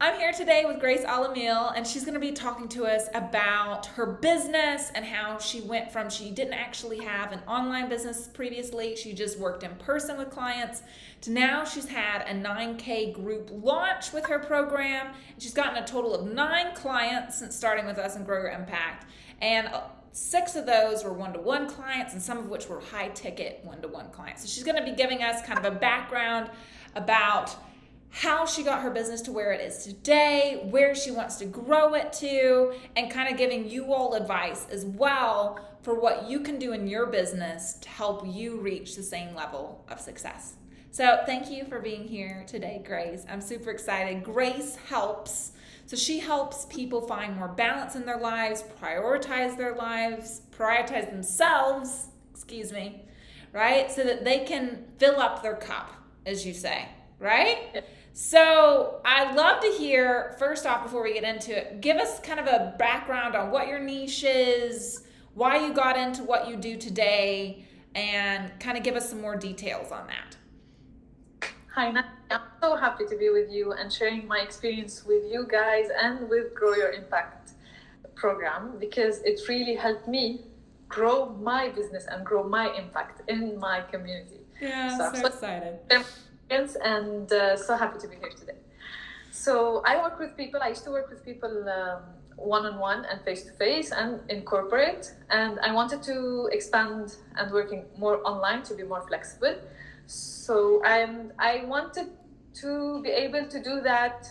I'm here today with Grace Alamil, and she's going to be talking to us about her business and how she went from she didn't actually have an online business previously, she just worked in person with clients, to now she's had a 9K group launch with her program. She's gotten a total of 9 clients since starting with us in Grow Your Impact, and 6 of those were one-to-one clients, and some of which were high-ticket one-to-one clients. So she's going to be giving us kind of a background about how she got her business to where it is today, where she wants to grow it to, and kind of giving you all advice as well for what you can do in your business to help you reach the same level of success. So thank you for being here today, Grace. I'm super excited. Grace helps. So she helps people find more balance in their lives, prioritize themselves, right? So that they can fill up their cup, as you say, right? So I'd love to hear, first off, before we get into it, give us kind of a background on what your niche is, why you got into what you do today, and kind of give us some more details on that. Hi, Nat. I'm so happy to be with you and sharing my experience with you guys and with Grow Your Impact program, because it really helped me grow my business and grow my impact in my community. Yeah, I'm so excited. And so happy to be here today. So I work with people. I used to work with people one-on-one and face-to-face and in corporate, and I wanted to expand and working more online to be more flexible. So I wanted to be able to do that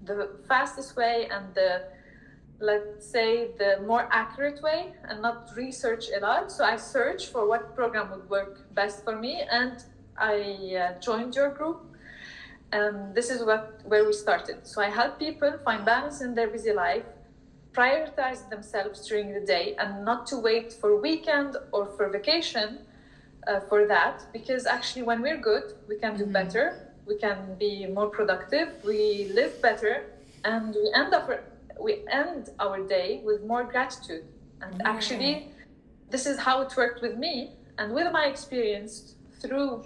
the fastest way and let's say the more accurate way, and not research a lot. So I searched for what program would work best for me, and I joined your group, and this is where we started. So I help people find balance in their busy life, prioritize themselves during the day, and not to wait for weekend or for vacation for that, because actually when we're good, we can do better, we can be more productive, we live better, and we end our day with more gratitude. And actually, this is how it worked with me, and with my experience through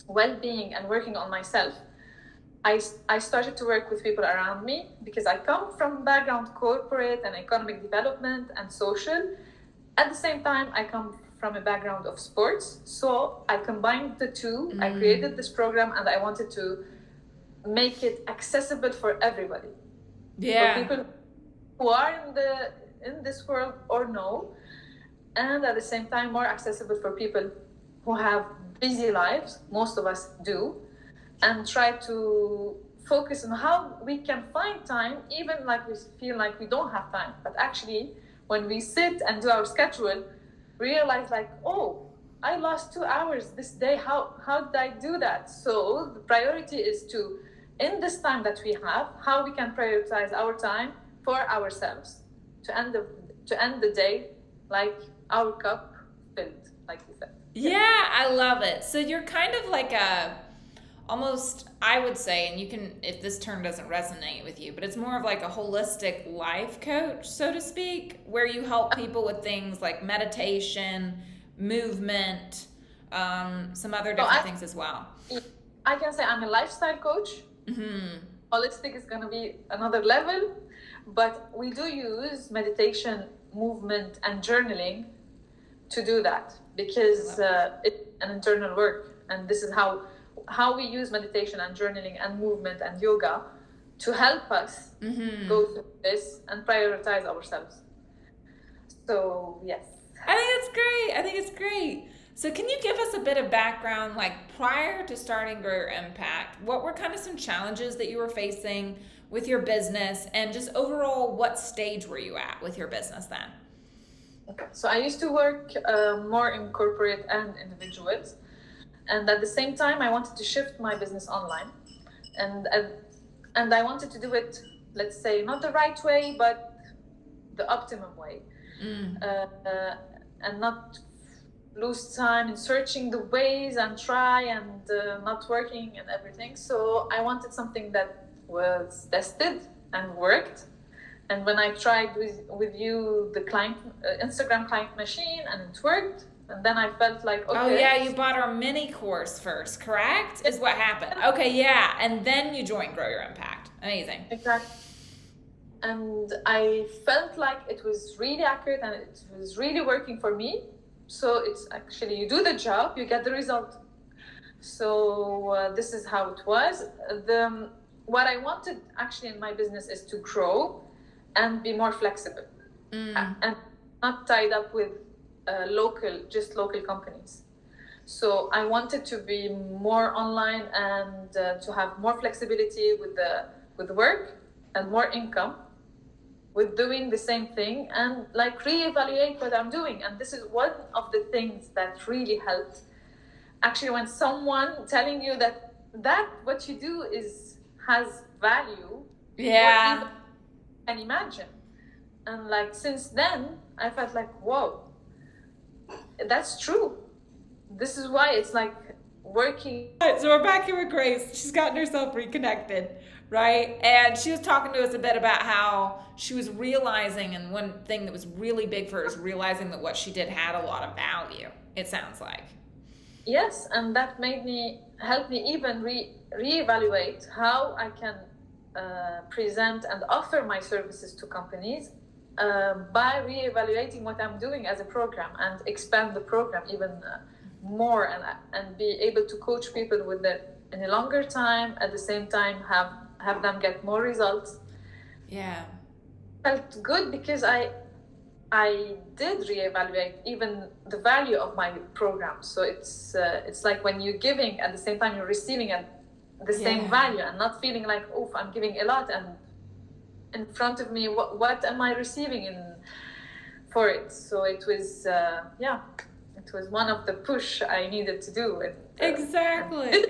well-being and working on myself, I started to work with people around me, because I come from background corporate and economic development and social. At the same time, I come from a background of sports, so I combined the two. I created this program, and I wanted to make it accessible for everybody, for people who are in this world or no, and at the same time more accessible for people who have busy lives, most of us do, and try to focus on how we can find time, even like we feel like we don't have time. But actually, when we sit and do our schedule, realize like, oh, I lost 2 hours this day. How did I do that? So the priority is to, in this time that we have, how we can prioritize our time for ourselves to end the day like our cup filled, like you said. Yeah, I love it. So you're kind of like almost, I would say, and you can, if this term doesn't resonate with you, but it's more of like a holistic life coach, so to speak, where you help people with things like meditation, movement, some other different things as well. I can say I'm a lifestyle coach. Holistic is going to be another level, but we do use meditation, movement, and journaling to do that, because it's an internal work, and this is how we use meditation and journaling and movement and yoga to help us go through this and prioritize ourselves. So yes, I think it's great. So can you give us a bit of background, like prior to starting Grow Your Impact, what were kind of some challenges that you were facing with your business, and just overall, what stage were you at with your business then? Okay, so I used to work more in corporate and individuals, and at the same time, I wanted to shift my business online, and I wanted to do it, let's say, not the right way, but the optimum way, and not lose time in searching the ways and try and not working and everything. So I wanted something that was tested and worked. And when I tried with you the client Instagram client machine, and it worked, and then I felt like, okay. Oh yeah, you bought our mini course first, correct? Is what happened. Okay, yeah, and then you joined Grow Your Impact. Amazing. Exactly. And I felt like it was really accurate and it was really working for me. So it's actually, you do the job, you get the result. So this is how it was. What I wanted actually in my business is to grow and be more flexible and not tied up with local companies. So I wanted to be more online and to have more flexibility with work and more income with doing the same thing and like reevaluate what I'm doing. And this is one of the things that really helped. Actually, when someone telling you that what you do has value, Yeah. more even can imagine. And like since then, I felt like, whoa, that's true. This is why it's like working. So we're back here with Grace. She's gotten herself reconnected, right? And she was talking to us a bit about how she was realizing, and one thing that was really big for her is realizing that what she did had a lot of value, it sounds like. Yes, and that help me even reevaluate how I can present and offer my services to companies by reevaluating what I'm doing as a program and expand the program even more and be able to coach people with it in a longer time, at the same time have them get more results. Yeah. Felt good because I did reevaluate even the value of my program. So it's like when you're giving at the same time you're receiving at the same value and not feeling like, oh, I'm giving a lot and in front of me what am I receiving for it. So it was it was one of the push I needed to do. Exactly.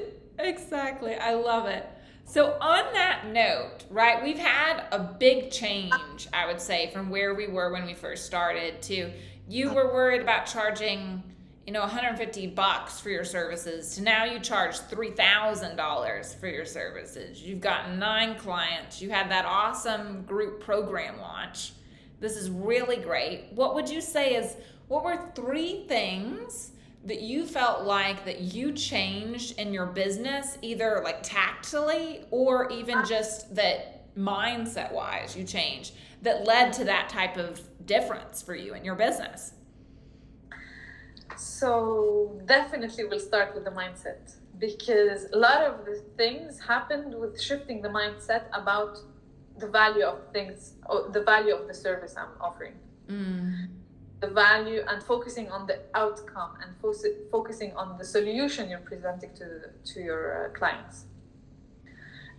I love it. So on that note, right, we've had a big change, I would say, from where we were when we first started to you were worried about charging, $150 for your services to now you charge $3,000 for your services. You've gotten 9 clients. You had that awesome group program launch. This is really great. What would you say what were 3 things that you felt like that you changed in your business, either like tactily or even just that mindset wise you changed that led to that type of difference for you in your business? So definitely we'll start with the mindset, because a lot of the things happened with shifting the mindset about the value of things, or the value of the service I'm offering. The value and focusing on the outcome and focusing on the solution you're presenting to your clients.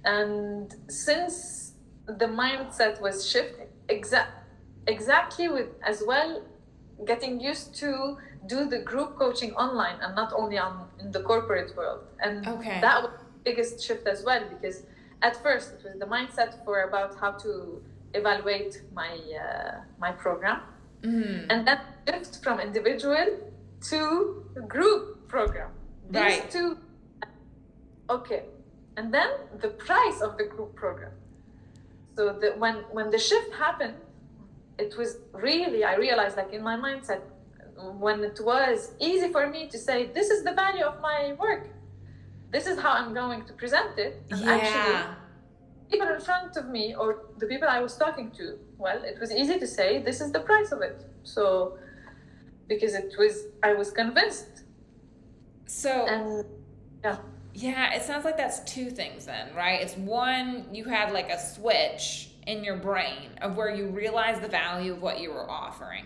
And since the mindset was shifted exactly with as well getting used to do the group coaching online and not only in the corporate world. And that was the biggest shift as well, because at first it was the mindset for about how to evaluate my program. And then shift from individual to group program. These two. Okay. And then the price of the group program. So when the shift happened, it was really, I realized, like in my mindset, when it was easy for me to say, this is the value of my work, this is how I'm going to present it. And actually, people in front of me or the people I was talking to, well, it was easy to say, this is the price of it. So, because I was convinced. So, and yeah, it sounds like that's 2 things then, right? It's one, you had like a switch in your brain of where you realized the value of what you were offering.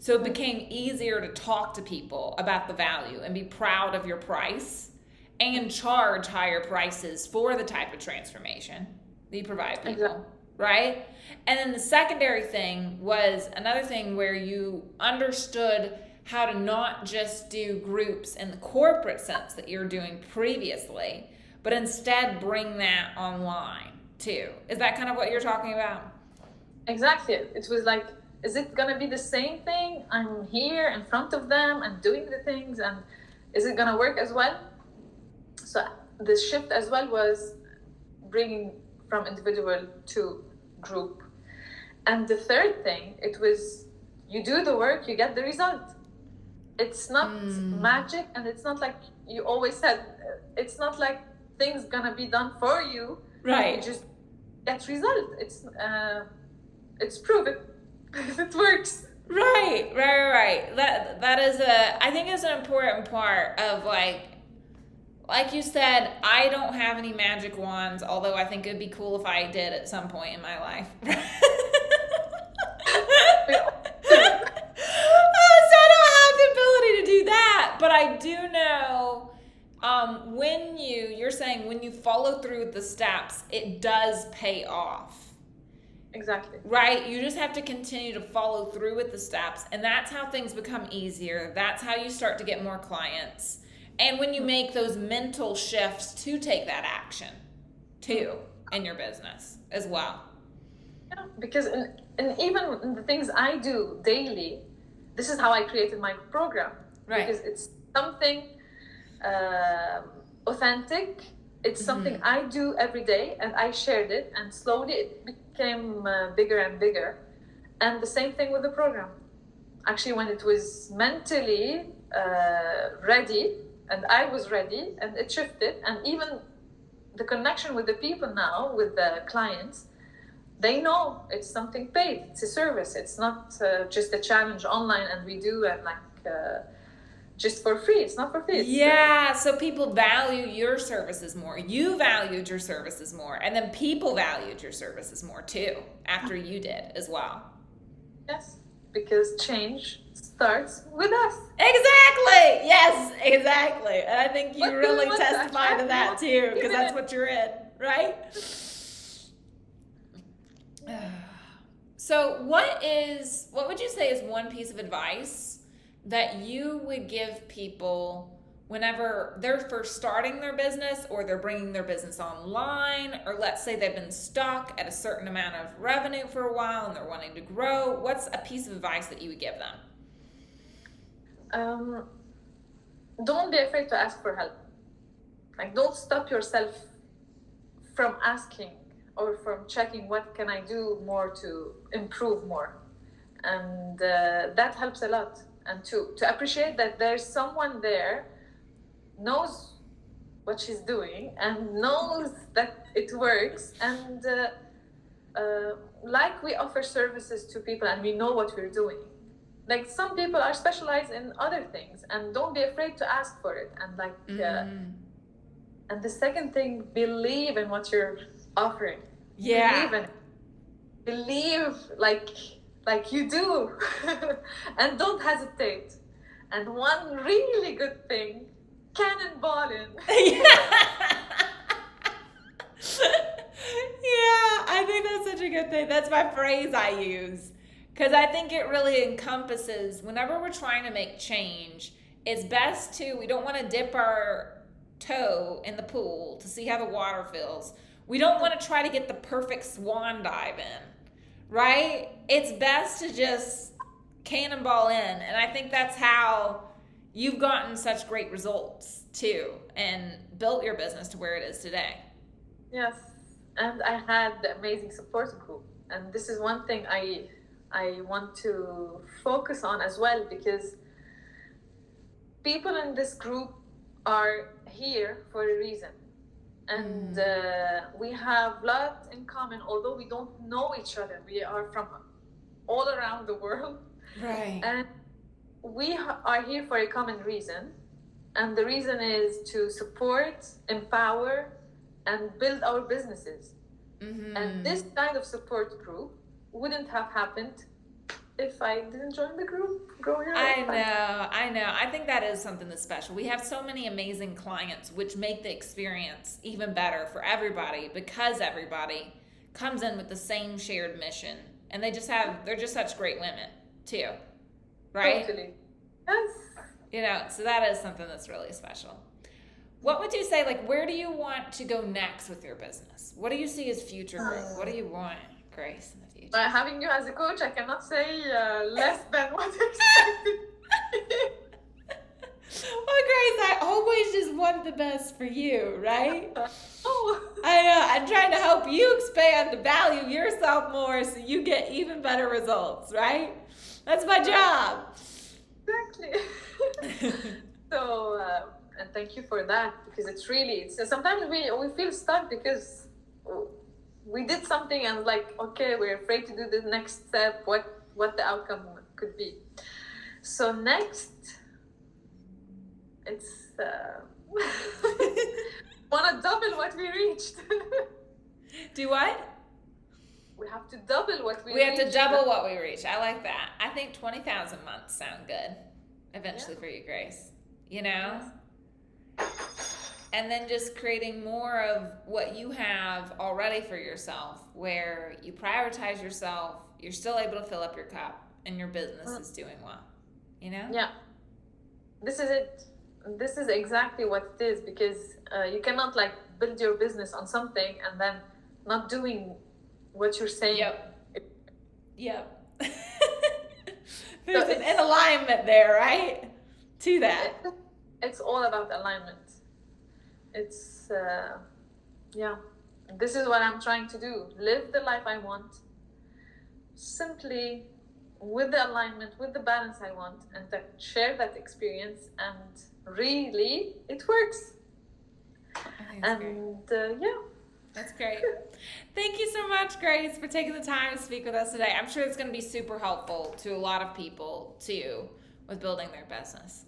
So it became easier to talk to people about the value and be proud of your price and charge higher prices for the type of transformation that you provide people, right? And then the secondary thing was another thing where you understood how to not just do groups in the corporate sense that you're doing previously, but instead bring that online too. Is that kind of what you're talking about? Exactly. It was like, is it going to be the same thing? I'm here in front of them and doing the things, and is it going to work as well? So the shift as well was bringing from individual to group. And the third thing, it was you do the work, you get the result. It's not magic, and it's not like you always said, it's not like things gonna be done for you. Right. You just get result. It's proven. It works. Right. That is I think it's an important part of like you said, I don't have any magic wands, although I think it'd be cool if I did at some point in my life. So I don't have the ability to do that, but I do know when you're saying when you follow through with the steps, it does pay off. Exactly. Right? You just have to continue to follow through with the steps, and that's how things become easier. That's how you start to get more clients. And when you make those mental shifts to take that action too in your business as well. Yeah, because in even in the things I do daily, this is how I created my program. Right. Because it's something authentic. It's something I do every day, and I shared it, and slowly it became bigger and bigger. And the same thing with the program. Actually, when it was mentally ready, and I was ready, and it shifted, and even the connection with the people now, with the clients, they know it's something paid. It's a service. It's not just a challenge online and we do and just for free. It's not for free. Yeah, so people value your services more. You valued your services more, and then people valued your services more too after you did as well. Yes, because change starts with us. Exactly. Yes, exactly. And I think you really testify to that too, because that's what you're in, right? So what would you say is one piece of advice that you would give people whenever they're first starting their business or they're bringing their business online, or let's say they've been stuck at a certain amount of revenue for a while and they're wanting to grow? What's a piece of advice that you would give them? Don't be afraid to ask for help. Don't stop yourself from asking or from checking what can I do more to improve more. And that helps a lot. And to appreciate that there's someone there knows what she's doing and knows that it works. And like we offer services to people and we know what we're doing. Some people are specialized in other things, and don't be afraid to ask for it. And and the second thing, believe in what you're offering. Yeah. Believe like you do, and don't hesitate. And one really good thing, cannonball in. Yeah, I think that's such a good thing. That's my phrase I use. Because I think it really encompasses, whenever we're trying to make change, it's best we don't want to dip our toe in the pool to see how the water feels. We don't want to try to get the perfect swan dive in, right? It's best to just cannonball in. And I think that's how you've gotten such great results too and built your business to where it is today. Yes. And I had the amazing support group. And this is one thing I want to focus on as well, because people in this group are here for a reason. And we have a lot in common, although we don't know each other. We are from all around the world. Right. And we are here for a common reason. And the reason is to support, empower, and build our businesses. Mm-hmm. And this kind of support group wouldn't have happened if I didn't join the group. I know. I think that is something that's special. We have so many amazing clients, which make the experience even better for everybody, because everybody comes in with the same shared mission, and they're just such great women too, right? Totally. Yes. So that is something that's really special. What would you say, where do you want to go next with your business? What do you see as future growth? What do you want, Grace, in the future? Having you as a coach, I cannot say less than what expected. Well, Grace, I always just want the best for you, right? Oh. I know. I'm trying to help you expand to value yourself more so you get even better results, right? That's my job. Exactly. So, and thank you for that, because it's sometimes we feel stuck because we did something and like, okay, we're afraid to do the next step, what the outcome could be. So next, it's want to double what we reached. Do what? We have to double what we We have to reached. double what we reach. I like that. I think 20,000 months sound good eventually for you, Grace. You know? And then just creating more of what you have already for yourself, where you prioritize yourself, you're still able to fill up your cup, and your business is doing well. You know? Yeah. This is it. This is exactly what it is, because you cannot like build your business on something and then not doing what you're saying. Yep. There's an alignment there, right? To that. It's all about alignment. It's, this is what I'm trying to do. Live the life I want. Simply with the alignment, with the balance I want, and share that experience. And really, it works. And That's great. Thank you so much, Grace, for taking the time to speak with us today. I'm sure it's going to be super helpful to a lot of people, too, with building their business.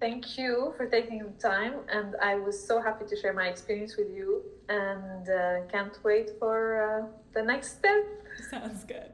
Thank you for taking the time. And I was so happy to share my experience with you. And can't wait for the next step. Sounds good.